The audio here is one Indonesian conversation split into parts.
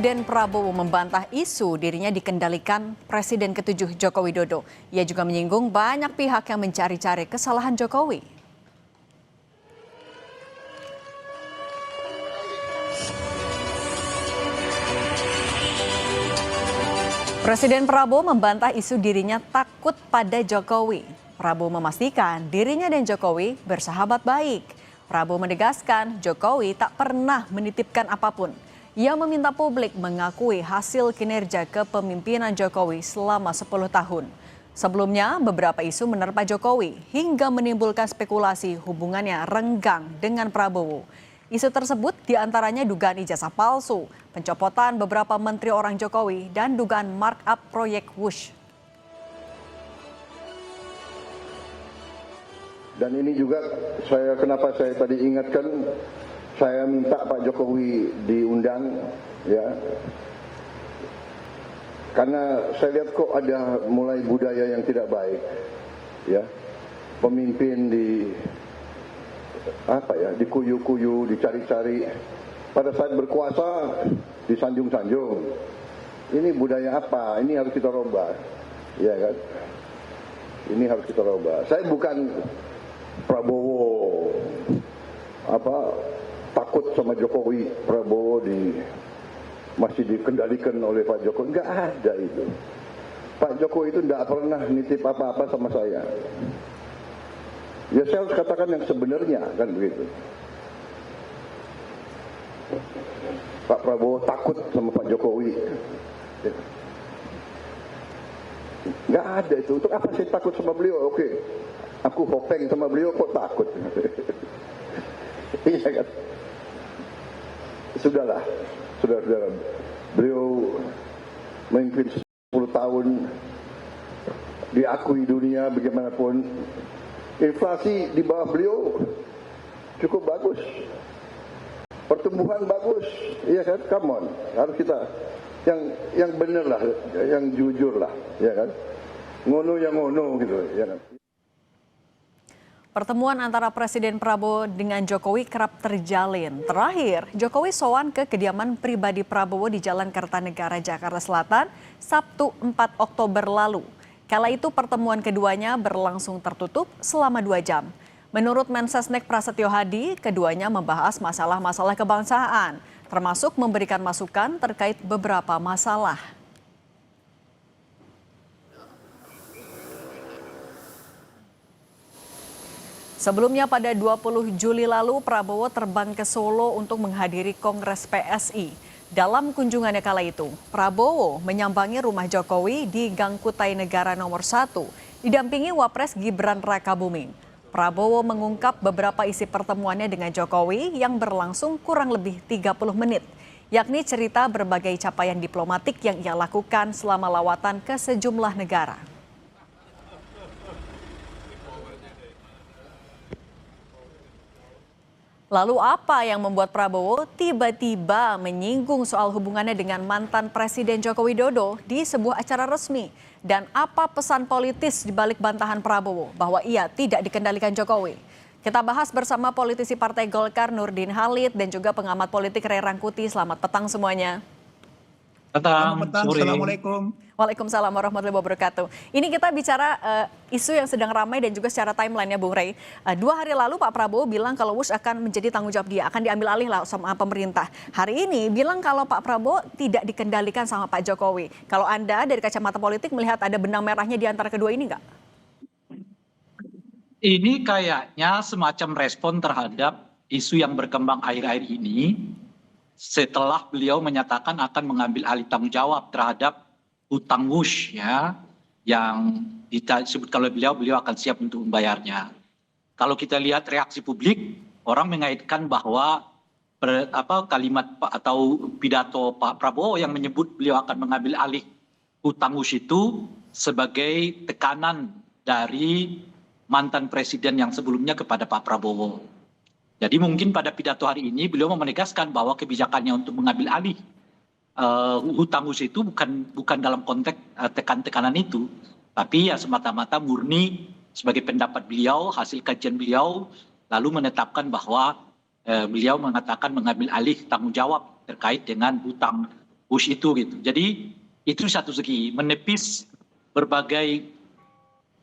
Presiden Prabowo membantah isu dirinya dikendalikan Presiden ke-7 Joko Widodo. Ia juga menyinggung banyak pihak yang mencari-cari kesalahan Jokowi. Presiden Prabowo membantah isu dirinya takut pada Jokowi. Prabowo memastikan dirinya dan Jokowi bersahabat baik. Prabowo menegaskan Jokowi tak pernah menitipkan apapun. Ia meminta publik mengakui hasil kinerja kepemimpinan Jokowi selama 10 tahun. Sebelumnya, beberapa isu menerpa Jokowi hingga menimbulkan spekulasi hubungannya renggang dengan Prabowo. Isu tersebut diantaranya dugaan ijazah palsu, pencopotan beberapa menteri orang Jokowi, dan dugaan markup proyek Wush. Dan ini juga kenapa saya tadi ingatkan, saya minta Pak Jokowi diundang, ya, karena saya lihat kok ada mulai budaya yang tidak baik, ya, pemimpin dikuyu-kuyu, dicari-cari, pada saat berkuasa disanjung-sanjung. Ini budaya apa? Ini harus kita rubah, ya kan? Ini harus kita rubah. Saya bukan Prabowo takut sama Jokowi, Prabowo masih dikendalikan oleh Pak Jokowi. Enggak ada itu. Pak Jokowi itu enggak pernah nitip apa-apa sama saya. Ya saya harus katakan yang sebenarnya, kan begitu. Pak Prabowo takut sama Pak Jokowi. Enggak ada itu. Untuk apa saya takut sama beliau? Oke, aku hopeng sama beliau, kok takut? Iya kan? Sudahlah, saudara-saudara. Beliau memimpin 10 tahun, diakui dunia bagaimanapun. Inflasi di bawah beliau cukup bagus. Pertumbuhan bagus. Iya kan? Come on. Harus kita yang benar lah, yang jujur lah, ya kan? Ngono yang ngono gitu, ya kan? Pertemuan antara Presiden Prabowo dengan Jokowi kerap terjalin. Terakhir, Jokowi sowan ke kediaman pribadi Prabowo di Jalan Kertanegara, Jakarta Selatan, Sabtu 4 Oktober lalu. Kala itu pertemuan keduanya berlangsung tertutup selama 2 jam. Menurut Mensesnek Prasetyo Hadi, keduanya membahas masalah-masalah kebangsaan, termasuk memberikan masukan terkait beberapa masalah. Sebelumnya pada 20 Juli lalu, Prabowo terbang ke Solo untuk menghadiri Kongres PSI. Dalam kunjungannya kala itu, Prabowo menyambangi rumah Jokowi di Gang Kutai Negara nomor 1, didampingi Wapres Gibran Rakabuming. Prabowo mengungkap beberapa isi pertemuannya dengan Jokowi yang berlangsung kurang lebih 30 menit, yakni cerita berbagai capaian diplomatik yang ia lakukan selama lawatan ke sejumlah negara. Lalu apa yang membuat Prabowo tiba-tiba menyinggung soal hubungannya dengan mantan Presiden Joko Widodo di sebuah acara resmi? Dan apa pesan politis di balik bantahan Prabowo bahwa ia tidak dikendalikan Jokowi? Kita bahas bersama politisi Partai Golkar Nurdin Halid dan juga pengamat politik Ray Rangkuti. Selamat petang semuanya. Selamat petang, Assalamualaikum. Waalaikumsalam warahmatullahi wabarakatuh. Ini kita bicara isu yang sedang ramai dan juga secara timeline ya Bung Ray. 2 hari lalu Pak Prabowo bilang kalau Wush akan menjadi tanggung jawab dia, akan diambil alih lah sama pemerintah. Hari ini bilang kalau Pak Prabowo tidak dikendalikan sama Pak Jokowi. Kalau Anda dari kacamata politik melihat ada benang merahnya di antara kedua ini nggak? Ini kayaknya semacam respon terhadap isu yang berkembang akhir-akhir ini setelah beliau menyatakan akan mengambil alih tanggung jawab terhadap hutang Wush, ya, yang disebut kalau beliau akan siap untuk membayarnya. Kalau kita lihat reaksi publik, orang mengaitkan bahwa kalimat atau pidato Pak Prabowo yang menyebut beliau akan mengambil alih hutang Wush itu sebagai tekanan dari mantan presiden yang sebelumnya kepada Pak Prabowo. Jadi mungkin pada pidato hari ini beliau menegaskan bahwa kebijakannya untuk mengambil alih hutang Wush itu bukan dalam konteks tekanan itu, tapi ya semata-mata murni sebagai pendapat beliau, hasil kajian beliau, lalu menetapkan bahwa beliau mengatakan mengambil alih tanggung jawab terkait dengan hutang Bush itu gitu. Jadi itu satu segi menepis berbagai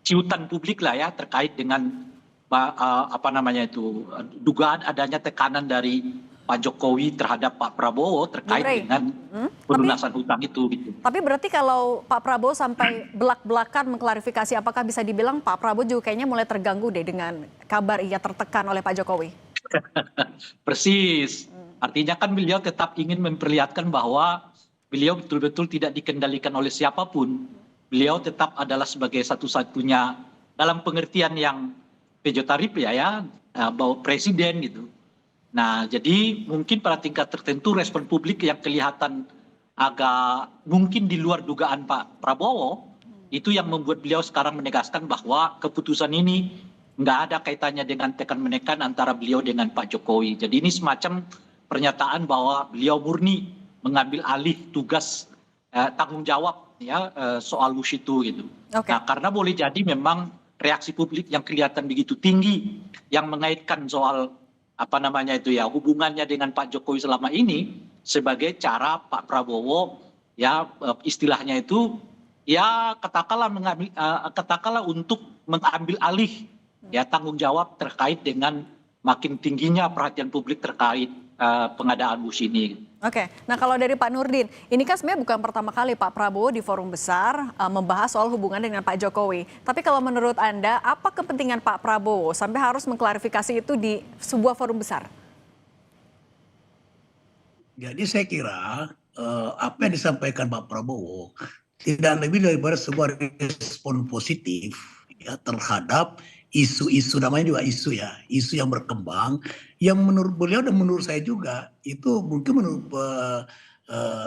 ciutan publik lah ya terkait dengan apa namanya itu dugaan adanya tekanan dari Pak Jokowi terhadap Pak Prabowo terkait Bung Rey, dengan tapi pelunasan hutang itu gitu. tapi berarti kalau Pak Prabowo sampai belak-belakan mengklarifikasi, apakah bisa dibilang Pak Prabowo juga kayaknya mulai terganggu deh dengan kabar ia tertekan oleh Pak Jokowi? Persis. Artinya kan beliau tetap ingin memperlihatkan bahwa beliau betul-betul tidak dikendalikan oleh siapapun. Beliau tetap adalah sebagai satu-satunya dalam pengertian yang pejoratif ya, bahwa presiden gitu. Nah, jadi mungkin pada tingkat tertentu respon publik yang kelihatan agak mungkin di luar dugaan Pak Prabowo, itu yang membuat beliau sekarang menegaskan bahwa keputusan ini nggak ada kaitannya dengan tekan menekan antara beliau dengan Pak Jokowi. Jadi ini semacam pernyataan bahwa beliau murni mengambil alih tugas tanggung jawab ya soal WUSH itu gitu. Oke. Nah, karena boleh jadi memang reaksi publik yang kelihatan begitu tinggi yang mengaitkan soal apa namanya itu ya hubungannya dengan Pak Jokowi selama ini sebagai cara Pak Prabowo ya istilahnya itu ya katakanlah untuk mengambil alih ya tanggung jawab terkait dengan makin tingginya perhatian publik terkait pengadaan bus ini. Oke, nah kalau dari Pak Nurdin, ini kan sebenarnya bukan pertama kali Pak Prabowo di forum besar membahas soal hubungan dengan Pak Jokowi. Tapi kalau menurut Anda, apa kepentingan Pak Prabowo sampai harus mengklarifikasi itu di sebuah forum besar? Jadi saya kira apa yang disampaikan Pak Prabowo tidak lebih daripada sebuah respon positif ya terhadap isu-isu, namanya juga isu ya, isu yang berkembang yang menurut beliau dan menurut saya juga itu mungkin menurut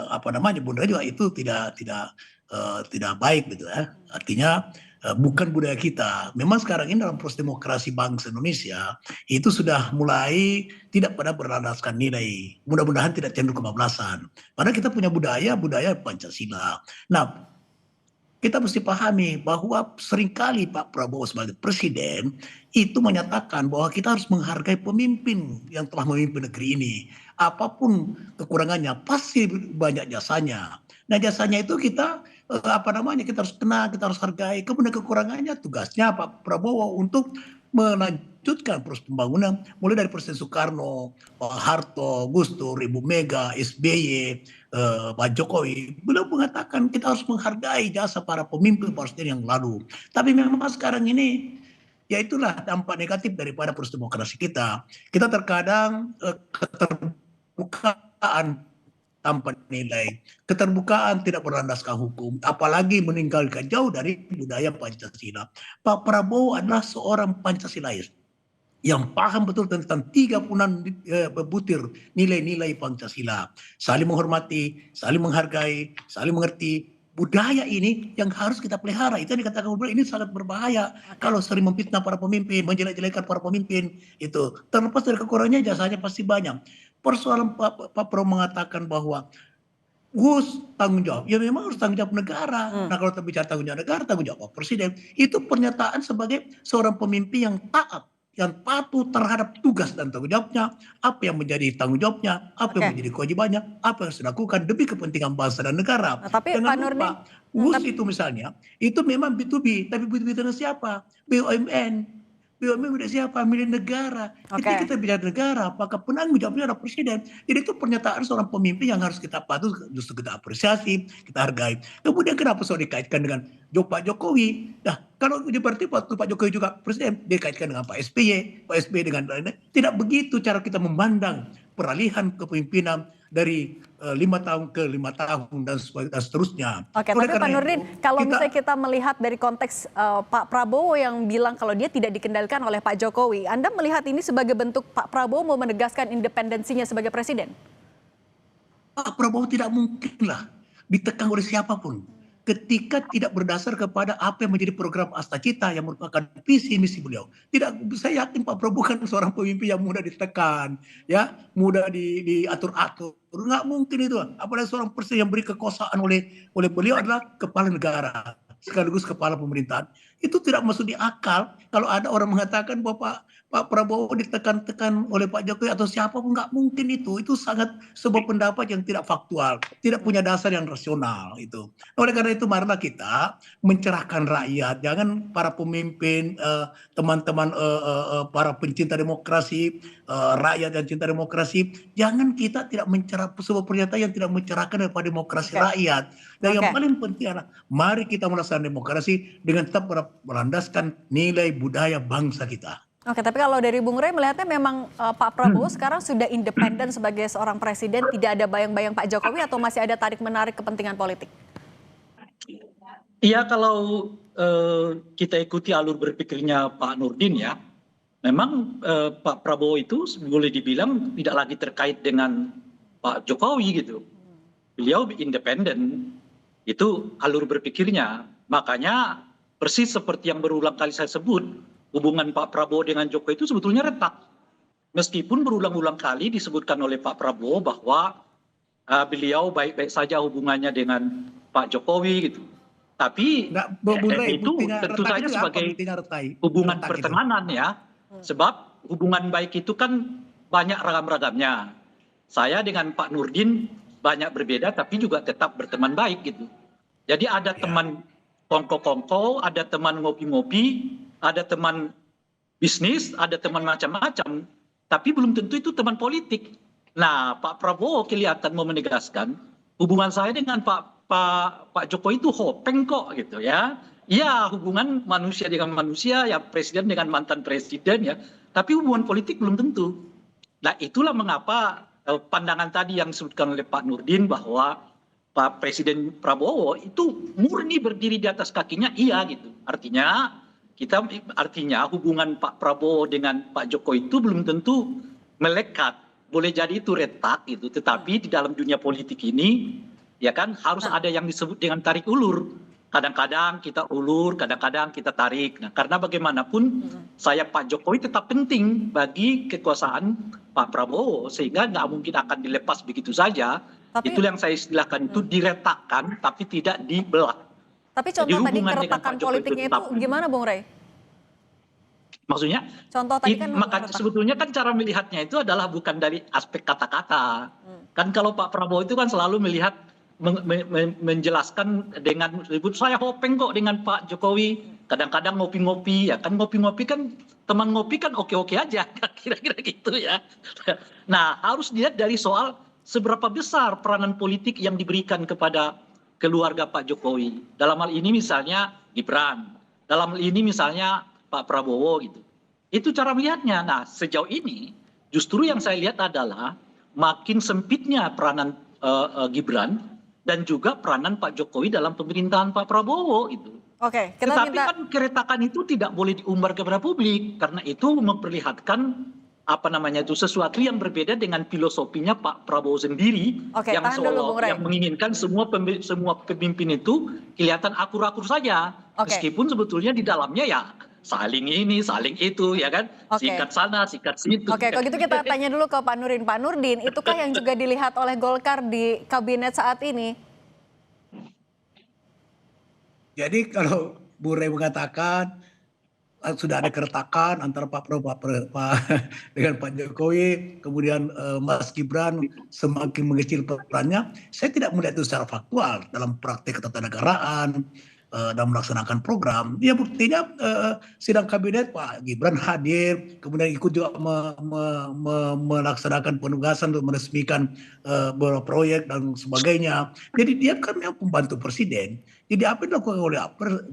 apa namanya Bunda juga itu tidak baik gitu ya. Artinya bukan budaya kita. Memang sekarang ini dalam proses demokrasi bangsa Indonesia itu sudah mulai tidak pada berlandaskan nilai. Mudah-mudahan tidak cenderung kebablasan. Padahal kita punya budaya Pancasila. Nah, kita mesti pahami bahwa seringkali Pak Prabowo sebagai presiden itu menyatakan bahwa kita harus menghargai pemimpin yang telah memimpin negeri ini. Apapun kekurangannya pasti banyak jasanya. Nah, jasanya itu kita kita harus kenal, kita harus hargai. Kemudian kekurangannya tugasnya Pak Prabowo untuk melanjutkan proses pembangunan mulai dari Presiden Soekarno, Pak Harto, Gus Dur, Ibu Mega, SBY, Pak Jokowi. Beliau mengatakan kita harus menghargai jasa para pemimpin presiden yang lalu. Tapi memang sekarang ini ya itulah dampak negatif daripada proses demokrasi kita. Kita terkadang keterbukaan tanpa nilai, keterbukaan tidak berlandaskan hukum, apalagi meninggalkan jauh dari budaya Pancasila. Pak Prabowo adalah seorang Pancasilais yang paham betul tentang 36 butir nilai-nilai Pancasila. Saling menghormati, saling menghargai, saling mengerti. Budaya ini yang harus kita pelihara. Itu yang dikatakan ini sangat berbahaya. Kalau sering memfitnah para pemimpin, menjelek-jelekan para pemimpin, itu terlepas dari kekurangannya jasanya pasti banyak. Persoalan Pak Prabowo mengatakan bahwa Gus tanggung jawab, ya memang harus tanggung jawab negara. Nah kalau kita bicara tanggung jawab negara, tanggung jawab presiden, itu pernyataan sebagai seorang pemimpin yang taat, yang patuh terhadap tugas dan tanggung jawabnya, apa yang menjadi tanggung jawabnya, apa yang menjadi kewajibannya, apa yang harus dilakukan demi kepentingan bangsa dan negara. Nah, tapi Jangan Pak lupa, Nurdin, Gus itu misalnya, itu memang B2B, tapi B2B dengan siapa? BUMN. BUMN milik siapa? Milik negara. Ketika kita bicara negara, apakah penanggung jawabnya adalah presiden? Jadi itu pernyataan seorang pemimpin yang harus kita patuh, justru kita apresiasi, kita hargai. Kemudian kenapa soal dikaitkan dengan Pak Jokowi? Nah, kalau berarti waktu Pak Jokowi juga presiden, dikaitkan dengan Pak SBY dengan lain-lain. Tidak begitu cara kita memandang peralihan kepemimpinan dari 5 tahun ke 5 tahun dan seterusnya. Oke, tapi Pak Nurdin, kalau misalnya kita melihat dari konteks Pak Prabowo yang bilang kalau dia tidak dikendalikan oleh Pak Jokowi, Anda melihat ini sebagai bentuk Pak Prabowo mau menegaskan independensinya sebagai presiden? Pak Prabowo tidak mungkinlah ditekan oleh siapapun ketika tidak berdasar kepada apa yang menjadi program Asta Cita yang merupakan visi misi beliau. Tidak, saya yakin Pak Prabowo kan seorang pemimpin yang mudah ditekan, ya, mudah diatur-atur. Nggak mungkin itu. Apalagi seorang presiden yang beri kekuasaan oleh beliau adalah kepala negara. sekaligus kepala pemerintahan. Itu tidak masuk di akal kalau ada orang mengatakan bahwa Pak Prabowo ditekan-tekan oleh Pak Jokowi atau siapapun, nggak mungkin itu. Itu sangat sebuah pendapat yang tidak faktual, tidak punya dasar yang rasional itu. Oleh karena itu marilah kita mencerahkan rakyat, jangan para pemimpin, teman-teman para pencinta demokrasi, rakyat yang cinta demokrasi, jangan kita tidak mencerah sebuah pernyataan yang tidak mencerahkan daripada demokrasi rakyat. Dan yang paling penting adalah mari kita melaksanakan demokrasi dengan tetap berlandaskan nilai budaya bangsa kita. Oke, tapi kalau dari Bung Rey melihatnya memang Pak Prabowo sekarang sudah independen sebagai seorang presiden, tidak ada bayang-bayang Pak Jokowi atau masih ada tarik-menarik kepentingan politik? Iya, kalau kita ikuti alur berpikirnya Pak Nurdin ya, memang Pak Prabowo itu boleh dibilang tidak lagi terkait dengan Pak Jokowi gitu. Beliau independen, itu alur berpikirnya. Makanya persis seperti yang berulang kali saya sebut, hubungan Pak Prabowo dengan Jokowi itu sebetulnya retak. Meskipun berulang-ulang kali disebutkan oleh Pak Prabowo bahwa beliau baik-baik saja hubungannya dengan Pak Jokowi gitu. Tapi itu tentu saja sebagai hubungan pertemanan ya. Sebab hubungan baik itu kan banyak ragam-ragamnya. Saya dengan Pak Nurdin banyak berbeda tapi juga tetap berteman baik gitu. Jadi ada teman kongko-kongko, ada teman ngopi-ngopi, ada teman bisnis, ada teman macam-macam, tapi belum tentu itu teman politik. Nah, Pak Prabowo kelihatan mau menegaskan hubungan saya dengan Pak Jokowi itu hopeng kok gitu ya. Iya, hubungan manusia dengan manusia, ya presiden dengan mantan presiden ya, tapi hubungan politik belum tentu. Nah, itulah mengapa pandangan tadi yang disebutkan oleh Pak Nurdin bahwa Pak Presiden Prabowo itu murni berdiri di atas kakinya, iya gitu. Artinya hubungan Pak Prabowo dengan Pak Jokowi itu belum tentu melekat, boleh jadi itu retak gitu. Tetapi di dalam dunia politik ini, ya kan harus ada yang disebut dengan tarik ulur. Kadang-kadang kita ulur, kadang-kadang kita tarik. Nah, karena bagaimanapun saya Pak Jokowi tetap penting bagi kekuasaan Pak Prabowo, sehingga nggak mungkin akan dilepas begitu saja. Itu yang saya istilahkan itu diretakkan, tapi tidak dibelah. Tapi contoh tadi keretakan politiknya itu gimana Bung Rey? Maksudnya? Contoh tadi kan sebetulnya kan cara melihatnya itu adalah bukan dari aspek kata-kata. Kan kalau Pak Prabowo itu kan selalu melihat, menjelaskan dengan ribut saya hopeng kok dengan Pak Jokowi. Kadang-kadang ngopi-ngopi, ya kan ngopi-ngopi kan teman ngopi kan oke-oke aja, kira-kira gitu ya. Nah, harus dilihat dari soal seberapa besar peranan politik yang diberikan kepada keluarga Pak Jokowi. Dalam hal ini misalnya Gibran, dalam hal ini misalnya Pak Prabowo gitu. Itu cara melihatnya. Nah, sejauh ini justru yang saya lihat adalah makin sempitnya peranan Gibran dan juga peranan Pak Jokowi dalam pemerintahan Pak Prabowo itu. Oke, tetapi kan keretakan itu tidak boleh diumbar kepada publik karena itu memperlihatkan sesuatu yang berbeda dengan filosofinya Pak Prabowo sendiri. Oke, yang menginginkan semua pemimpin itu kelihatan akur-akur saja. Meskipun sebetulnya di dalamnya ya saling ini, saling itu, ya kan? Sikat sana, sikat situ. Oke, kalau gitu kita tanya dulu ke Pak Nurdin. Pak Nurdin, itukah yang juga dilihat oleh Golkar di kabinet saat ini? Jadi kalau Bu Rey mengatakan sudah ada keretakan antara Pak Prabowo dengan Pak Jokowi, kemudian Mas Gibran semakin mengecil perannya, saya tidak melihat itu secara faktual dalam praktik ketatanegaraan dan melaksanakan program. Ya buktinya sidang kabinet Pak Gibran hadir, kemudian ikut juga melaksanakan penugasan untuk meresmikan beberapa proyek dan sebagainya. Jadi dia kan yang pembantu presiden. Jadi apa yang dilakukan oleh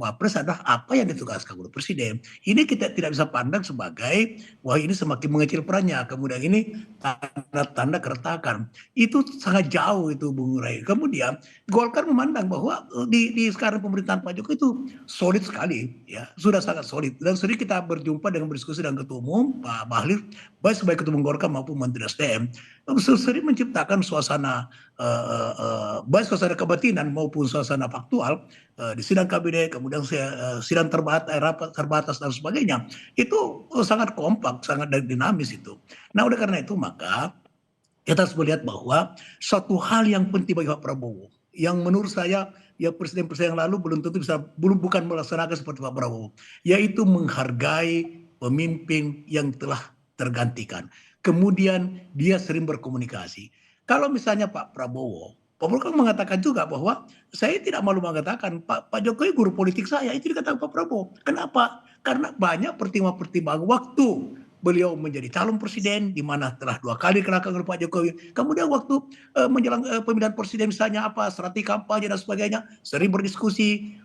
Wapres adalah apa yang ditugaskan oleh presiden. Ini kita tidak bisa pandang sebagai wah ini semakin mengecil perannya, kemudian ini tanda-tanda keretakan. Itu sangat jauh itu Bung Rey. Kemudian Golkar memandang bahwa di sekarang pemerintahan Pak Jokowi itu solid sekali, ya sudah sangat solid. Dan sering kita berjumpa dengan berdiskusi dengan Ketua Umum Pak Bahlil, baik sebagai Ketua Umum Golkar maupun Menteri SDM, sering menciptakan suasana baik suasana kebatinan maupun suasana faktual di sidang kabinet, kemudian sidang rapat terbatas dan sebagainya. Itu sangat kompak, sangat dinamis itu. Nah, oleh karena itu maka kita harus melihat bahwa suatu hal yang penting bagi Pak Prabowo, yang menurut saya ya presiden-presiden yang lalu belum tentu bisa, bukan melaksanakan seperti Pak Prabowo, yaitu menghargai pemimpin yang telah tergantikan. Kemudian dia sering berkomunikasi. Kalau misalnya Pak Prabowo kan mengatakan juga bahwa saya tidak malu mengatakan Pak Jokowi guru politik saya, itu dikatakan Pak Prabowo. Kenapa? Karena banyak pertimbangan-pertimbangan waktu beliau menjadi calon presiden, di mana telah 2 kali dikalahkan oleh Pak Jokowi. Kemudian waktu menjelang pemilihan presiden misalnya apa strategi kampanye dan sebagainya, sering berdiskusi,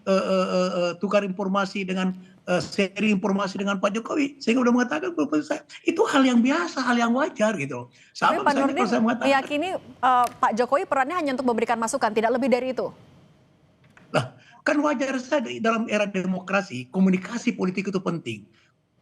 tukar informasi dengan sharing informasi dengan Pak Jokowi, sehingga udah mengatakan bahwa saya itu hal yang biasa, hal yang wajar gitu. Tapi Sama Pak misalnya Nurdin kalau saya mengatakan, meyakini Pak Jokowi perannya hanya untuk memberikan masukan, tidak lebih dari itu. lah kan wajar saja dalam era demokrasi komunikasi politik itu penting.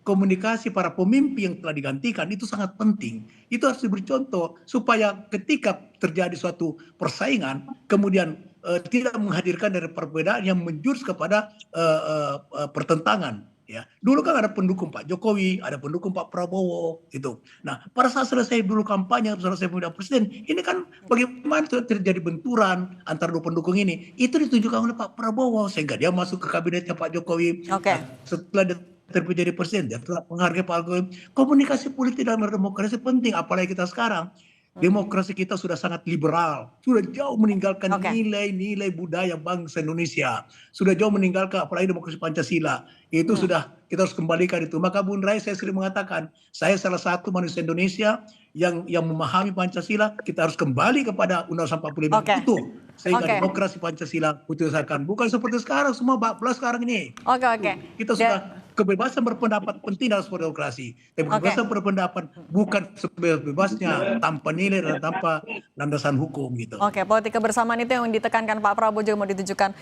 Komunikasi para pemimpin yang telah digantikan itu sangat penting. Itu harus diberi contoh supaya ketika terjadi suatu persaingan kemudian tidak menghadirkan dari perbedaan yang menjurus kepada pertentangan. Ya, dulu kan ada pendukung Pak Jokowi, ada pendukung Pak Prabowo, gitu. Nah, pada saat selesai dulu kampanye, selesai pemilihan presiden, ini kan bagaimana terjadi benturan antara 2 pendukung ini? Itu ditunjukkan oleh Pak Prabowo sehingga dia masuk ke kabinetnya Pak Jokowi. Oke. Nah, setelah dia terpilih jadi presiden, dia telah menghargai Pak Jokowi. Komunikasi politik dalam demokrasi penting, apalagi kita sekarang. Demokrasi kita sudah sangat liberal, sudah jauh meninggalkan nilai-nilai budaya bangsa Indonesia, sudah jauh meninggalkan apalagi demokrasi Pancasila. Itu sudah kita harus kembalikan itu. Maka Bung Rai saya sering mengatakan, saya salah satu manusia Indonesia yang memahami Pancasila, kita harus kembali kepada Undang-Undang 45 itu. Sehingga demokrasi Pancasila putuskan. Bukan seperti sekarang, semua bablas sekarang ini. Kita sudah kebebasan berpendapat penting dalam sebuah demokrasi. Kebebasan berpendapat bukan sebebasnya tanpa nilai dan tanpa landasan hukum gitu. Politik kebersamaan itu yang ditekankan Pak Prabowo juga mau ditujukan.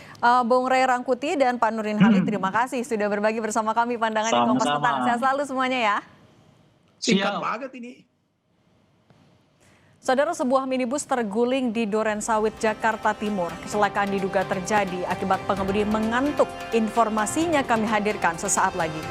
Bung Ray Rangkuti dan Pak Nurdin Halid, terima kasih sudah berbagi bersama kami pandangan di Kompas Petang. Sehat selalu semuanya ya. Singkat banget ini. Saudara, sebuah minibus terguling di Duren Sawit, Jakarta Timur. Kecelakaan diduga terjadi akibat pengemudi mengantuk. Informasinya kami hadirkan sesaat lagi.